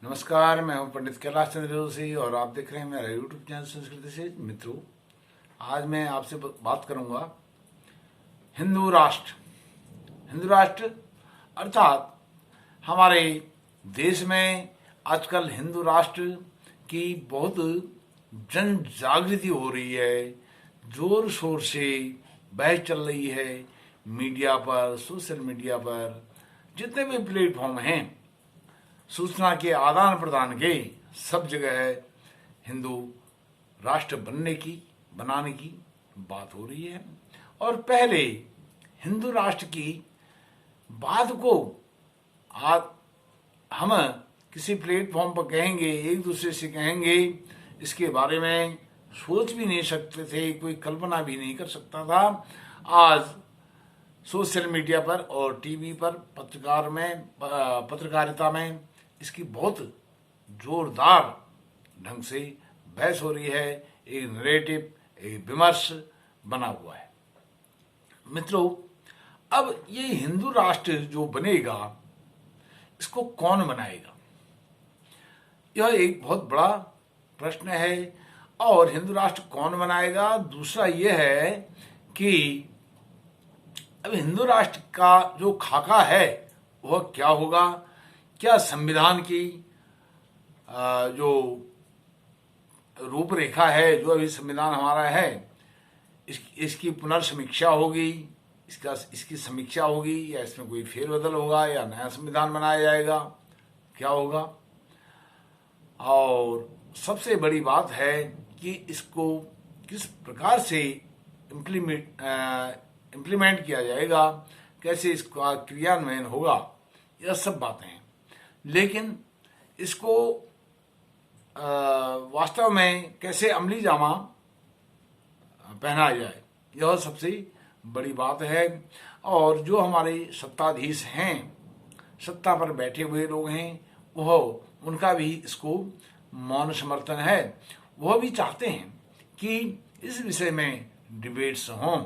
नमस्कार, मैं हूं पंडित कैलाश चंद्र जोशी और आप देख रहे हैं मेरा यूट्यूब चैनल संस्कृति से। मित्रों, आज मैं आपसे बात करूंगा हिंदू राष्ट्र। हिंदू राष्ट्र अर्थात हमारे देश में आजकल हिंदू राष्ट्र की बहुत जन जागृति हो रही है, जोर शोर से बहस चल रही है। मीडिया पर, सोशल मीडिया पर जितने भी प्लेटफॉर्म हैं सूचना के आदान प्रदान के, सब जगह हिंदू राष्ट्र बनाने की बात हो रही है। और पहले हिंदू राष्ट्र की बात को आज हम किसी प्लेटफॉर्म पर कहेंगे, एक दूसरे से कहेंगे, इसके बारे में सोच भी नहीं सकते थे, कोई कल्पना भी नहीं कर सकता था। आज सोशल मीडिया पर और टीवी पर, पत्रकारिता में इसकी बहुत जोरदार ढंग से बहस हो रही है। एक नरेटिव, एक विमर्श बना हुआ है। मित्रों, अब ये हिंदू राष्ट्र जो बनेगा, इसको कौन बनाएगा, यह एक बहुत बड़ा प्रश्न है। और हिंदू राष्ट्र कौन बनाएगा, दूसरा यह है कि अब हिंदू राष्ट्र का जो खाका है वह क्या होगा। क्या संविधान की जो रूपरेखा है, जो अभी संविधान हमारा है, इसकी पुनर्समीक्षा होगी, इसकी समीक्षा होगी, या इसमें कोई फेरबदल होगा, या नया संविधान बनाया जाएगा, क्या होगा। और सबसे बड़ी बात है कि इसको किस प्रकार से इम्प्लीमेंट किया जाएगा, कैसे इसका क्रियान्वयन होगा, यह सब बातें हैं। लेकिन इसको वास्तव में कैसे अमली जामा पहनाया जाए, यह सबसे बड़ी बात है। और जो हमारे सत्ताधीश हैं, सत्ता पर बैठे हुए लोग हैं, वह उनका भी इसको मौन समर्थन है। वह भी चाहते हैं कि इस विषय में डिबेट्स हों,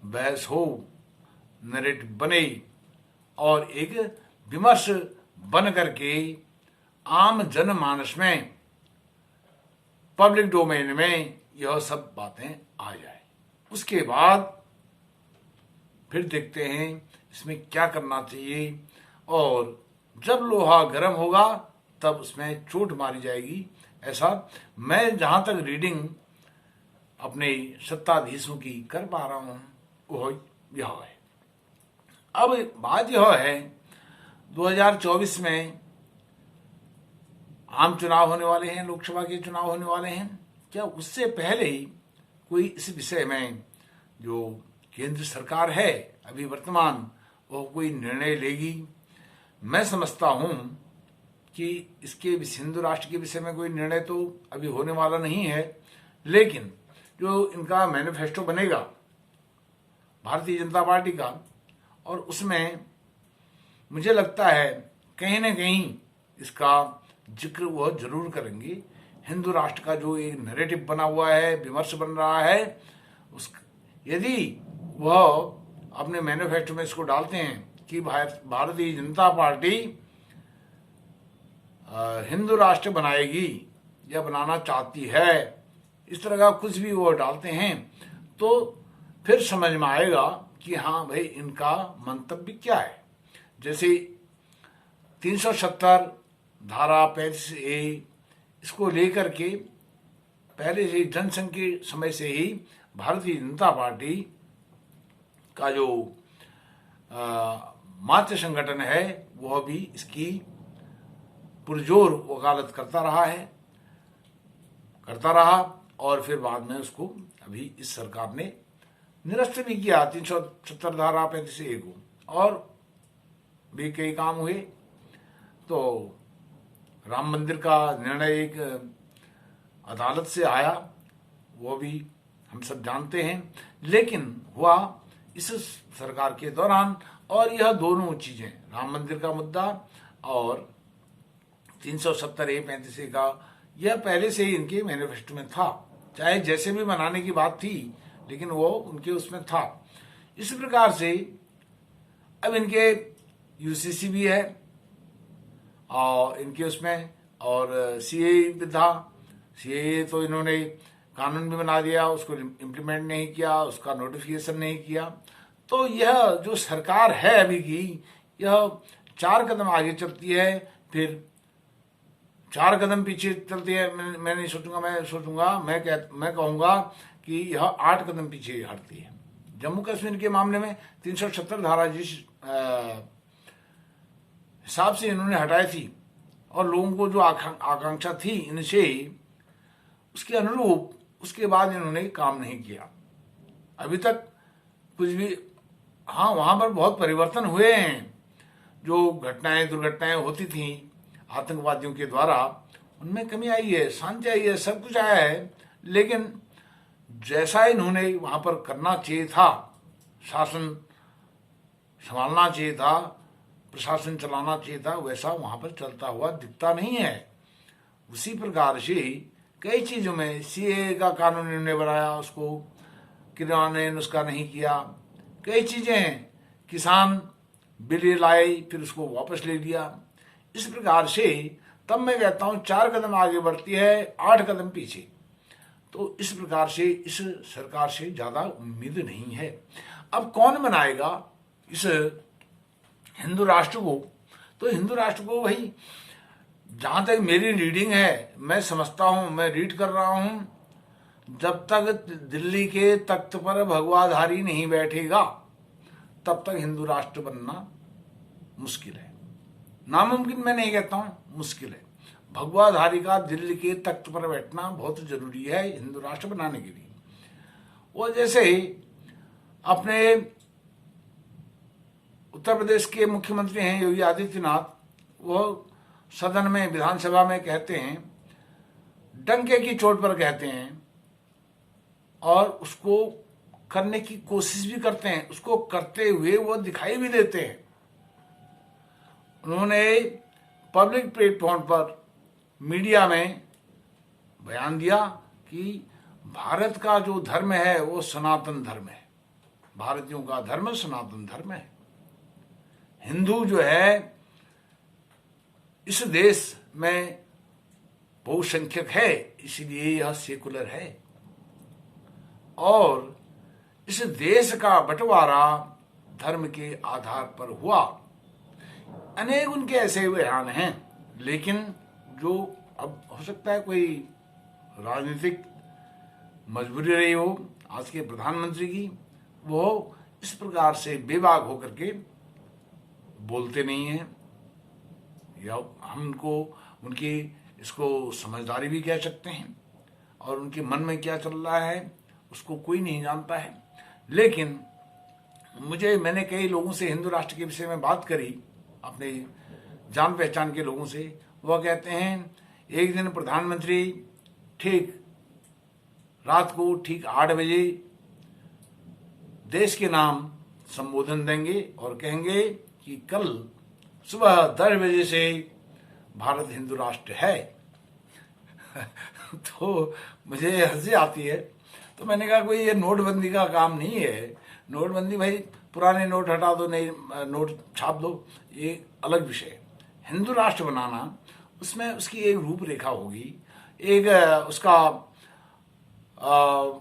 बहस हो, नरेटिव बने और एक विमर्श बन करके आम जनमानस में, पब्लिक डोमेन में यह सब बातें आ जाए। उसके बाद फिर देखते हैं इसमें क्या करना चाहिए। और जब लोहा गर्म होगा तब उसमें चोट मारी जाएगी, ऐसा मैं जहां तक रीडिंग अपने सत्ताधीशों की कर पा रहा हूं वह यह है। अब बात यह है, 2024 में आम चुनाव होने वाले हैं, लोकसभा के चुनाव होने वाले हैं। क्या उससे पहले ही कोई इस विषय में जो केंद्र सरकार है अभी वर्तमान, वो कोई निर्णय लेगी? मैं समझता हूं कि इसके हिंदू राष्ट्र के विषय में कोई निर्णय तो अभी होने वाला नहीं है। लेकिन जो इनका मैनिफेस्टो बनेगा भारतीय जनता पार्टी का, और उसमें मुझे लगता है कहीं ना कहीं इसका जिक्र वह जरूर करेंगे। हिंदू राष्ट्र का जो एक नैरेटिव बना हुआ है, विमर्श बन रहा है, यदि वह अपने मैनिफेस्टो में इसको डालते हैं कि भारतीय जनता पार्टी हिंदू राष्ट्र बनाएगी या बनाना चाहती है, इस तरह का कुछ भी वो डालते हैं, तो फिर समझ में आएगा कि हाँ भाई, इनका मंतव्य क्या है। जैसे 370 धारा 35A, इसको लेकर के पहले से जनसंघ के समय से ही भारतीय जनता पार्टी का जो मातृ संगठन है वह भी इसकी पुरजोर वकालत करता रहा और फिर बाद में उसको अभी इस सरकार ने निरस्त भी किया 370 धारा 35A को, और भी कई काम हुए। तो राम मंदिर का निर्णय एक अदालत से आया, वो भी हम सब जानते हैं, लेकिन हुआ इस सरकार के दौरान। और यह दोनों चीजें, राम मंदिर का मुद्दा और 370A 35A का, यह पहले से ही इनके मैनिफेस्टो में था, चाहे जैसे भी बनाने की बात थी, लेकिन वो उनके उसमें था। इस प्रकार से अब इनके यूसीसी भी है और इनके उसमें, और सीए भी था। सीए तो इन्होंने कानून भी बना दिया, उसको इम्प्लीमेंट नहीं किया, उसका नोटिफिकेशन नहीं किया। तो यह जो सरकार है अभी की, यह 4 कदम आगे चलती है, फिर 4 कदम पीछे चलती है। मैं नहीं सोचूंगा, मैं कहूंगा कि यह 8 कदम पीछे हटती है। जम्मू कश्मीर के मामले में 370 धारा जिस हिसाब से इन्होंने हटाई थी और लोगों को जो आकांक्षा थी इनसे, उसके अनुरूप उसके बाद इन्होंने काम नहीं किया अभी तक कुछ भी। हाँ, वहां पर बहुत परिवर्तन हुए हैं। जो घटनाएं दुर्घटनाएं होती थी आतंकवादियों के द्वारा, उनमें कमी आई है, शांति आई है, सब कुछ आया है। लेकिन जैसा इन्होंने वहां पर करना चाहिए था, शासन संभालना चाहिए था, प्रशासन चलाना चाहिए था, वैसा वहां पर चलता हुआ दिखता नहीं है। उसी प्रकार से कई चीजों में सीए का कानून इन्होंने बनाया, उसको क्रियान्वयन उसका नहीं किया। कई चीजें किसान बिल लाए, फिर उसको वापस ले लिया। इस प्रकार से तब मैं कहता हूं 4 कदम आगे बढ़ती है, 8 कदम पीछे। तो इस प्रकार से इस सरकार से ज्यादा उम्मीद नहीं है। अब कौन बनाएगा इस हिंदू राष्ट्र को? तो हिंदू राष्ट्र को भाई, जहां तक मेरी रीडिंग है, मैं समझता हूं, मैं रीड कर रहा हूं, जब तक दिल्ली के तख्त पर भगवाधारी नहीं बैठेगा तब तक हिंदू राष्ट्र बनना मुश्किल है। नामुमकिन मैं नहीं कहता हूं, मुश्किल है। भगवाधारी का दिल्ली के तख्त पर बैठना बहुत जरूरी है हिंदू राष्ट्र बनाने के लिए। वो जैसे ही अपने उत्तर प्रदेश के मुख्यमंत्री हैं योगी आदित्यनाथ, वो सदन में, विधानसभा में कहते हैं, डंके की चोट पर कहते हैं, और उसको करने की कोशिश भी करते हैं, उसको करते हुए वो दिखाई भी देते हैं। उन्होंने पब्लिक प्लेटफॉर्म पर मीडिया में बयान दिया कि भारत का जो धर्म है वो सनातन धर्म है, भारतीयों का धर्म सनातन धर्म है। हिंदू जो है इस देश में बहुसंख्यक है, इसलिए यह सेकुलर है। और इस देश का बंटवारा धर्म के आधार पर हुआ। अनेक उनके ऐसे बयान हैं, लेकिन जो अब हो सकता है कोई राजनीतिक मजबूरी रही हो आज के प्रधानमंत्री की, वो इस प्रकार से बेबाक होकर के बोलते नहीं हैं, या हम उनको उनकी इसको समझदारी भी कह सकते हैं, और उनके मन में क्या चल रहा है उसको कोई नहीं जानता है। लेकिन मैंने कई लोगों से हिंदू राष्ट्र के विषय में बात करी, अपने जान पहचान के लोगों से। वह कहते हैं एक दिन प्रधानमंत्री ठीक रात को ठीक 8 बजे देश के नाम संबोधन देंगे और कहेंगे कि कल सुबह 10 बजे से भारत हिंदू राष्ट्र है। तो मुझे हंसी आती है। तो मैंने कहा कोई ये नोटबंदी का काम नहीं है। नोटबंदी भाई, पुराने नोट हटा दो, नए नोट छाप दो, ये अलग विषय है। हिंदू राष्ट्र बनाना, उसमें उसकी एक रूपरेखा होगी, एक उसका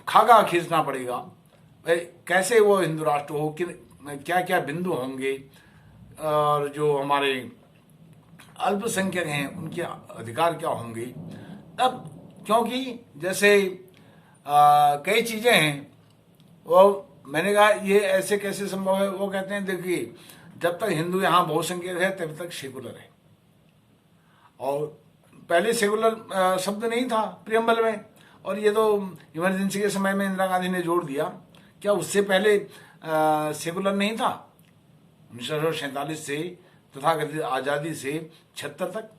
खाका खींचना पड़ेगा। भाई कैसे वो हिंदू राष्ट्र हो, कि क्या क्या बिंदु होंगे, और जो हमारे अल्पसंख्यक हैं उनके अधिकार क्या होंगे। अब क्योंकि जैसे कई चीजें हैं, वो मैंने कहा ये ऐसे कैसे संभव है। वो कहते हैं देखिए, जब तक हिंदू यहाँ बहुसंख्यक है तब तक सेकुलर है। और पहले सेकुलर शब्द नहीं था प्रियम्बल में, और ये तो इमरजेंसी के समय में इंदिरा गांधी ने जोड़ दिया। क्या उससे पहले सेकुलर नहीं था? 1947 से तथाकथित आजादी से 76 तक,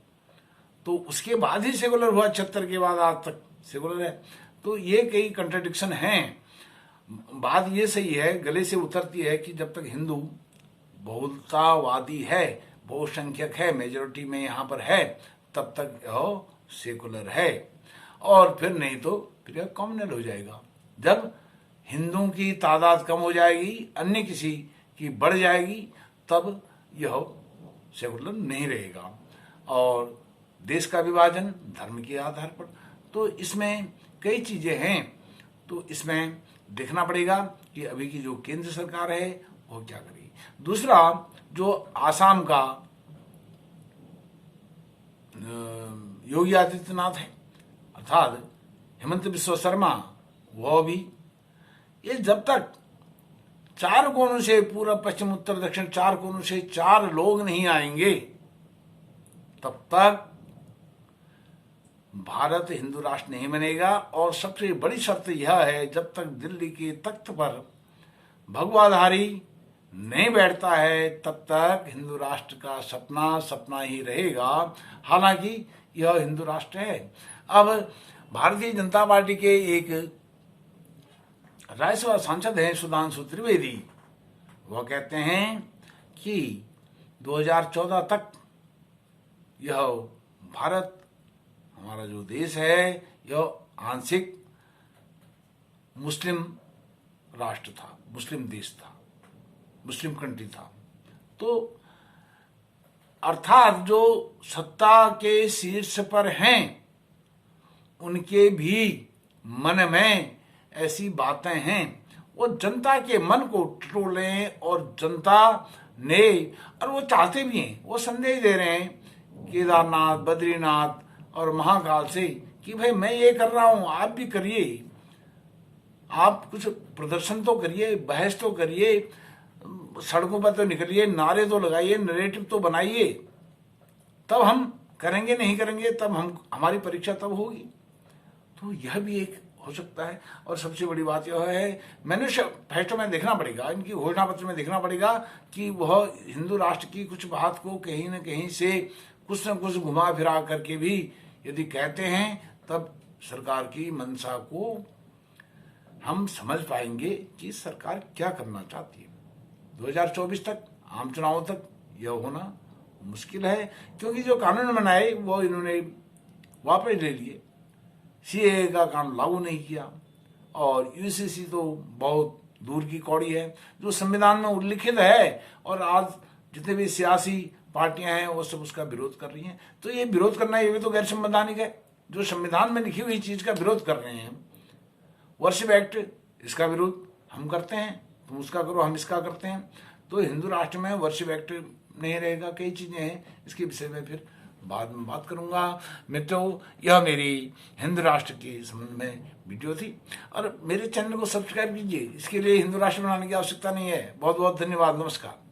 तो उसके बाद ही सेकुलर हुआ। 76 के बाद आज तक सेकुलर है। तो ये कई कंट्राडिक्शन हैं। बात ये सही है, गले से उतरती है कि जब तक हिंदू बहुलतावादी है, बहुसंख्यक है, मेजोरिटी में यहाँ पर है, तब तक यह सेकुलर है। और फिर नहीं तो फिर यह कॉम्युनल हो जाएगा। जब हिंदुओं की तादाद कम हो जाएगी, अन्य किसी की बढ़ जाएगी, तब यह सेकुलर नहीं रहेगा। और देश का विभाजन धर्म के आधार पर। तो इसमें कई चीजें हैं, तो इसमें देखना पड़ेगा कि अभी की जो केंद्र सरकार है वो क्या करेगी। दूसरा, जो आसाम का योगी आदित्यनाथ है, अर्थात हेमंत बिस्वा शर्मा, वह भी ये जब तक चार कोनों से, पूर्व पश्चिम उत्तर दक्षिण चार कोनों से चार लोग नहीं आएंगे, तब तक भारत हिंदू राष्ट्र नहीं बनेगा। और सबसे बड़ी शर्त यह है, जब तक दिल्ली के तख्त पर भगवाधारी नहीं बैठता है, तब तक हिंदू राष्ट्र का सपना सपना ही रहेगा। हालांकि यह हिंदू राष्ट्र है। अब भारतीय जनता पार्टी के एक राज्यसभा सांसद हैं सुधांशु त्रिवेदी, वह कहते हैं कि 2014 तक यह भारत, हमारा जो देश है, यह आंशिक मुस्लिम राष्ट्र था, मुस्लिम देश था, मुस्लिम कंट्री था। तो अर्थात जो सत्ता के शीर्ष पर हैं, उनके भी मन में ऐसी बातें हैं, वो जनता के मन को टटोलें, और जनता ने, और वो चाहते भी हैं, वो संदेश दे रहे हैं केदारनाथ, बद्रीनाथ और महाकाल से कि भाई मैं ये कर रहा हूं, आप भी करिए, आप कुछ प्रदर्शन तो करिए, बहस तो करिए, सड़कों पर तो निकलिए, नारे तो लगाइए, नरेटिव तो बनाइए, तब हम करेंगे। नहीं करेंगे तब हमारी परीक्षा तब होगी। तो यह भी एक हो सकता है। और सबसे बड़ी बात यह है, मैनिफेस्टो में देखना पड़ेगा, इनकी घोषणा पत्र में देखना पड़ेगा कि वह हिंदू राष्ट्र की कुछ बात को कहीं न कहीं से कुछ न कुछ घुमा फिरा करके भी यदि कहते हैं, तब सरकार की मंशा को हम समझ पाएंगे कि सरकार क्या करना चाहती है। 2024 तक, आम चुनावों तक यह होना मुश्किल है, क्योंकि जो कानून बनाए वो इन्होंने वापस ले लिए, सीएए का कानून लागू नहीं किया, और यूसीसी तो बहुत दूर की कौड़ी है, जो संविधान में उल्लिखित है, और आज जितने भी सियासी पार्टियां हैं वो सब उसका विरोध कर रही हैं। तो ये विरोध करना, ये भी तो गैर संवैधानिक है। जो संविधान में लिखी हुई चीज का विरोध कर रहे हैं, वर्शिप एक्ट, इसका विरोध हम करते हैं, तुम उसका करो, हम इसका करते हैं। तो हिंदू राष्ट्र में वर्शिप एक्ट नहीं रहेगा, कई चीजें हैं, इसके विषय में फिर बाद में बात करूंगा। मित्रों, यह मेरी हिंदू राष्ट्र के संबंध में वीडियो थी, और मेरे चैनल को सब्सक्राइब कीजिए। इसके लिए हिंदू राष्ट्र बनाने की आवश्यकता नहीं है। बहुत बहुत धन्यवाद, नमस्कार।